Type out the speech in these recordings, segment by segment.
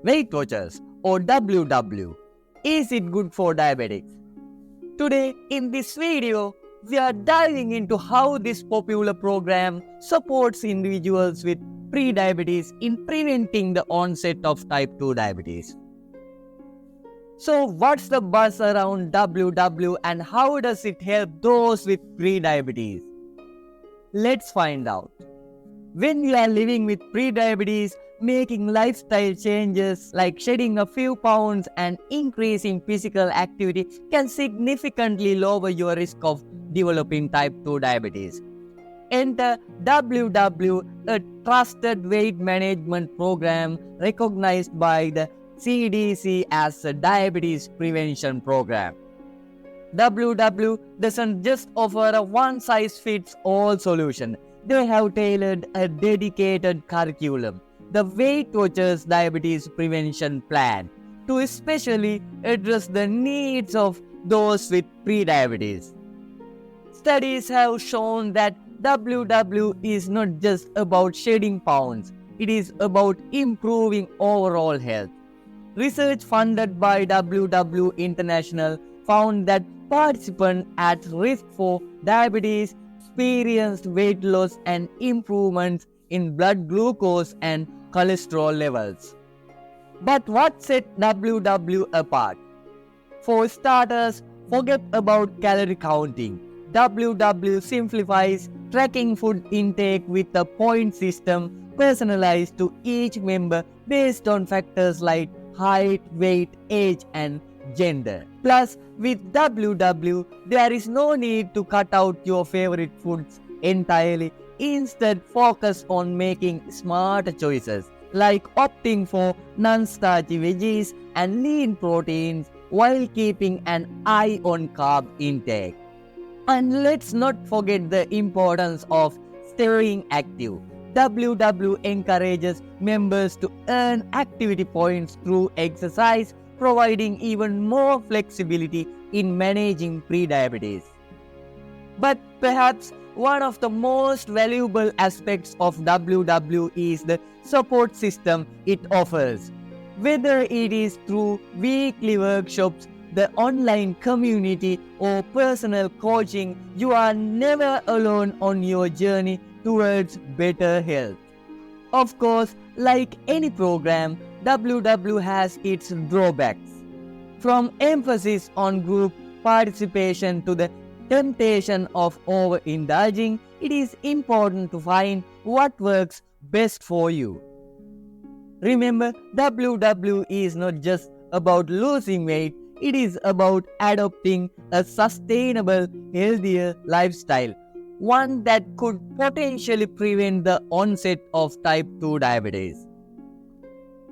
Weight Watchers or WW. Is it good for diabetics? Today in this video, we are diving into how this popular program supports individuals with prediabetes in preventing the onset of type 2 diabetes. So what's the buzz around WW and how does it help those with prediabetes? Let's find out. When you are living with prediabetes, making lifestyle changes like shedding a few pounds and increasing physical activity can significantly lower your risk of developing type 2 diabetes. Enter WW, a trusted weight management program recognized by the CDC as a diabetes prevention program. WW doesn't just offer a one-size-fits-all solution. They have tailored a dedicated curriculum, the Weight Watchers Diabetes Prevention Plan, to especially address the needs of those with prediabetes. Studies have shown that WW is not just about shedding pounds, it is about improving overall health. Research funded by WW International found that participants at risk for diabetes experienced weight loss and improvements in blood glucose and cholesterol levels. But what set WW apart? For starters, forget about calorie counting. WW simplifies tracking food intake with a point system personalized to each member based on factors like height, weight, age, and gender. Plus, with WW, there is no need to cut out your favorite foods entirely. Instead, focus on making smarter choices, like opting for non-starchy veggies and lean proteins while keeping an eye on carb intake. And let's not forget the importance of staying active. WW encourages members to earn activity points through exercise, providing even more flexibility in managing prediabetes. But perhaps one of the most valuable aspects of WW is the support system it offers. Whether it is through weekly workshops, the online community, or personal coaching, you are never alone on your journey towards better health. Of course, like any program, WW has its drawbacks. From emphasis on group participation to the temptation of overindulging, it is important to find what works best for you. Remember, WW is not just about losing weight, it is about adopting a sustainable, healthier lifestyle, one that could potentially prevent the onset of type 2 diabetes.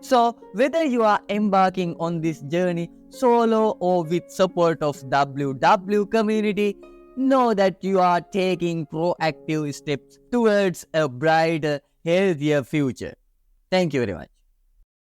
So, whether you are embarking on this journey solo or with support of WW community, know that you are taking proactive steps towards a brighter, healthier future. Thank you very much.